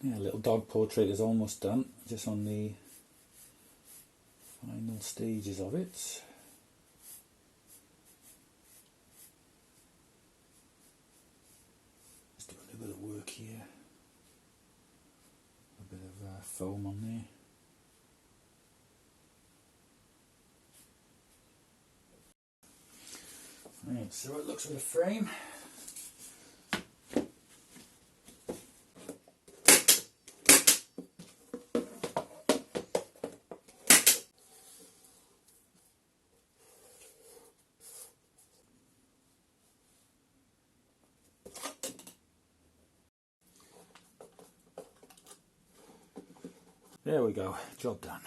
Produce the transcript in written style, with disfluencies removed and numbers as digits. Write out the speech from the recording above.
Yeah, little dog portrait is almost done, just on the final stages of it. Just doing a bit of work here, a bit of foam on there. Right, so it looks with the frame. There we go, job done.